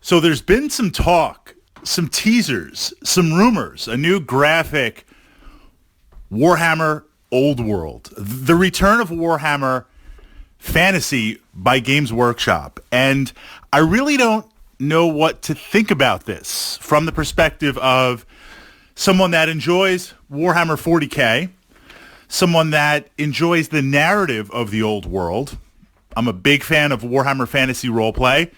So there's been some talk, some teasers, some rumors, a new graphic, Warhammer Old World, the return of Warhammer Fantasy by Games Workshop. And I really don't know what to think about this from the perspective of someone that enjoys Warhammer 40K, someone that enjoys the narrative of the old world. I'm a big fan of Warhammer Fantasy Roleplay.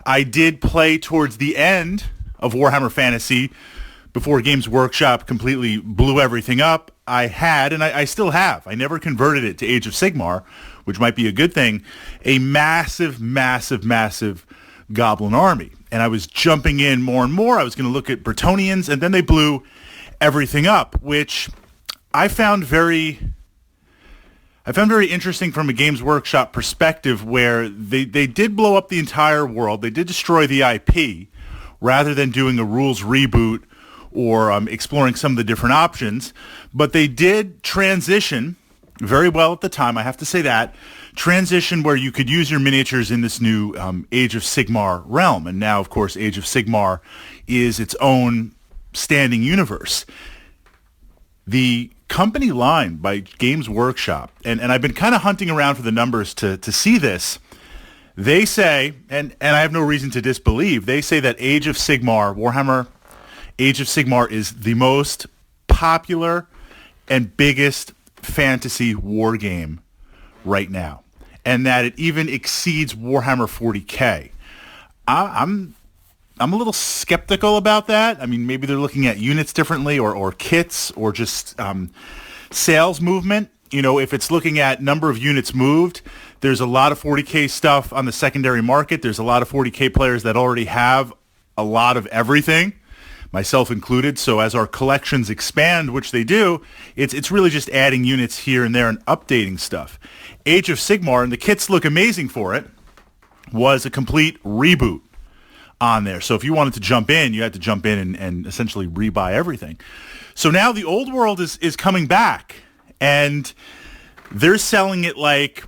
I did play towards the end of Warhammer Fantasy before Games Workshop completely blew everything up. I had, and I still have, I never converted it to Age of Sigmar, which might be a good thing, a massive, massive, massive goblin army. And I was jumping in more and more. I was going to look at Bretonnians, and then they blew everything up, which I found very interesting from a Games Workshop perspective, where they did blow up the entire world. They did destroy the IP rather than doing a rules reboot or exploring some of the different options. But they did transition very well at the time, I have to say that. Transition where you could use your miniatures in this new Age of Sigmar realm. And now, of course, Age of Sigmar is its own standing universe. The company line by Games Workshop, and I've been kind of hunting around for the numbers to see this. They say, and I have no reason to disbelieve, they say that Age of Sigmar, Warhammer Age of Sigmar, is the most popular and biggest fantasy war game right now, and that it even exceeds Warhammer 40K. I'm a little skeptical about that. I mean, maybe they're looking at units differently, or kits, or just sales movement. You know, if it's looking at number of units moved, there's a lot of 40K stuff on the secondary market. There's a lot of 40K players that already have a lot of everything, myself included. So as our collections expand, which they do, it's really just adding units here and there and updating stuff. Age of Sigmar, and the kits look amazing for it, was a complete reboot on there. So if you wanted to jump in, you had to jump in and essentially rebuy everything. So now the old world is coming back, and they're selling it like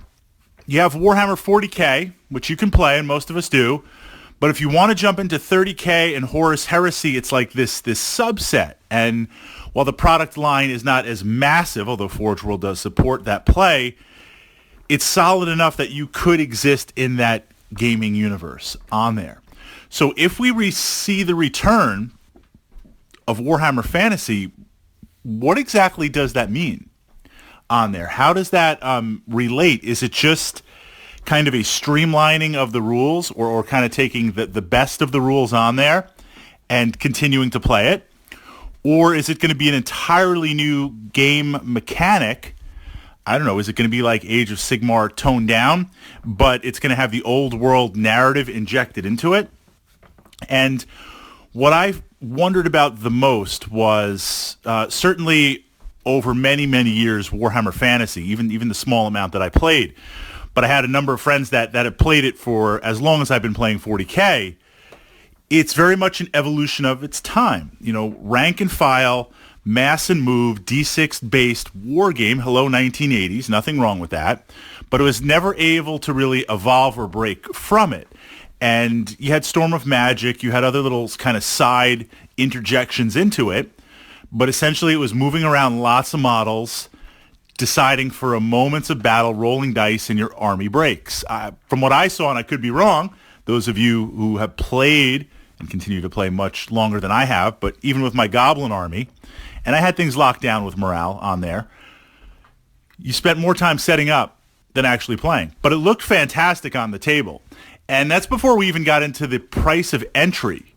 you have Warhammer 40K, which you can play, and most of us do. But if you want to jump into 30K and Horus Heresy, it's like this subset. And while the product line is not as massive, although Forge World does support that play, it's solid enough that you could exist in that gaming universe on there. So if we see the return of Warhammer Fantasy, what exactly does that mean on there? How does that relate? Is it just kind of a streamlining of the rules, or kind of taking the best of the rules on there and continuing to play it? Or is it going to be an entirely new game mechanic? I don't know. Is it going to be like Age of Sigmar toned down, but it's going to have the old world narrative injected into it? And what I wondered about the most was certainly over many, many years, Warhammer Fantasy, even the small amount that I played. But I had a number of friends that have played it for as long as I've been playing 40K. It's very much an evolution of its time. You know, rank and file, mass and move, D6-based war game. Hello, 1980s. Nothing wrong with that. But it was never able to really evolve or break from it. And you had Storm of Magic. You had other little kind of side interjections into it. But essentially, it was moving around lots of models, deciding for a moments of battle, rolling dice, and your army breaks. From what I saw, and I could be wrong, those of you who have played and continue to play much longer than I have, but even with my Goblin army, and I had things locked down with morale on there, you spent more time setting up than actually playing. But it looked fantastic on the table. And that's before we even got into the price of entry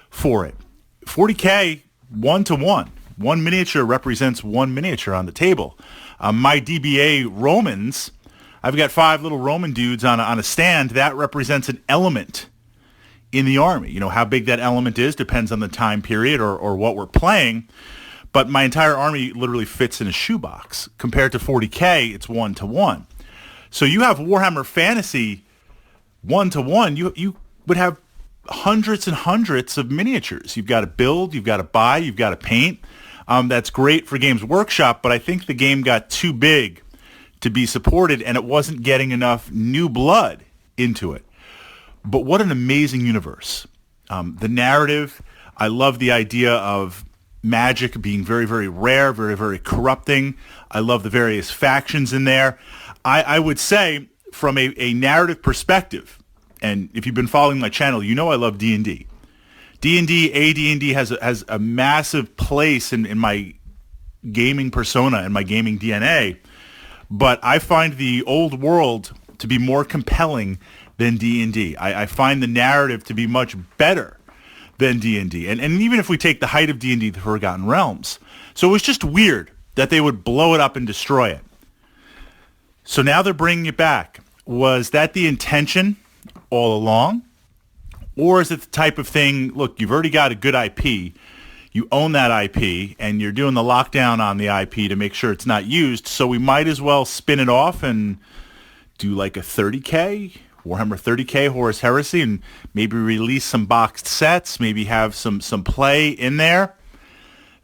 for it. 40K, 1-to-1. One miniature represents one miniature on the table. My DBA Romans, I've got 5 little Roman dudes on a stand. That represents an element in the army. You know, how big that element is depends on the time period or what we're playing. But my entire army literally fits in a shoebox. Compared to 40K, it's 1-to-1. So you have Warhammer Fantasy 1-to-1. You would have hundreds and hundreds of miniatures. You've got to build, you've got to buy, you've got to paint. That's great for Games Workshop, but I think the game got too big to be supported, and it wasn't getting enough new blood into it. But what an amazing universe. The narrative, I love the idea of magic being very, very rare, very, very corrupting. I love the various factions in there. I would say from a narrative perspective, and if you've been following my channel, you know I love D&D. AD&D has a massive place in my gaming persona and my gaming DNA, but I find the old world to be more compelling than D&D. I find the narrative to be much better than D&D. And even if we take the height of D&D, the Forgotten Realms. So it was just weird that they would blow it up and destroy it. So now they're bringing it back. Was that the intention all along? Or is it the type of thing, look, you've already got a good IP, you own that IP, and you're doing the lockdown on the IP to make sure it's not used, so we might as well spin it off and do like a 30K, Warhammer 30K Horus Heresy, and maybe release some boxed sets, maybe have some play in there.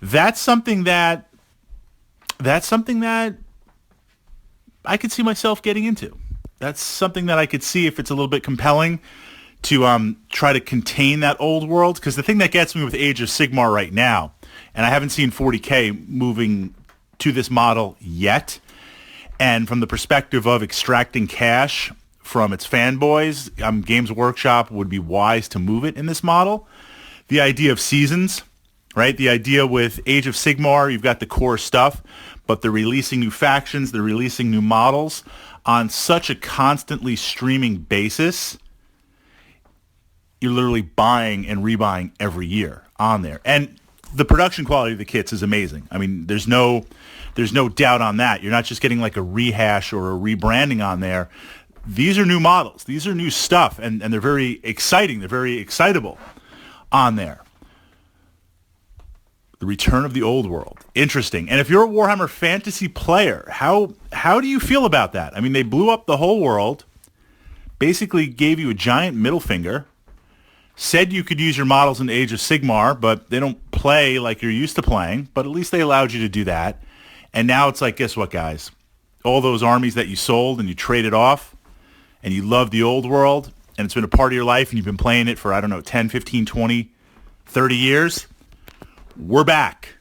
That's something that I could see myself getting into. That's something that I could see if it's a little bit compelling to try to contain that old world. Because the thing that gets me with Age of Sigmar right now, and I haven't seen 40K moving to this model yet, and from the perspective of extracting cash from its fanboys, Games Workshop would be wise to move it in this model. The idea of seasons, right? The idea with Age of Sigmar, you've got the core stuff, but they're releasing new factions, they're releasing new models on such a constantly streaming basis. You're literally buying and rebuying every year on there. And the production quality of the kits is amazing. I mean, there's no doubt on that. You're not just getting like a rehash or a rebranding on there. These are new models. These are new stuff, and they're very exciting. They're very excitable on there. The return of the old world. Interesting. And if you're a Warhammer Fantasy player, how do you feel about that? I mean, they blew up the whole world, basically gave you a giant middle finger, said you could use your models in Age of Sigmar, but they don't play like you're used to playing, but at least they allowed you to do that. And now it's like, guess what, guys? All those armies that you sold and you traded off, and you love the old world, and it's been a part of your life, and you've been playing it for, 10, 15, 20, 30 years, we're back.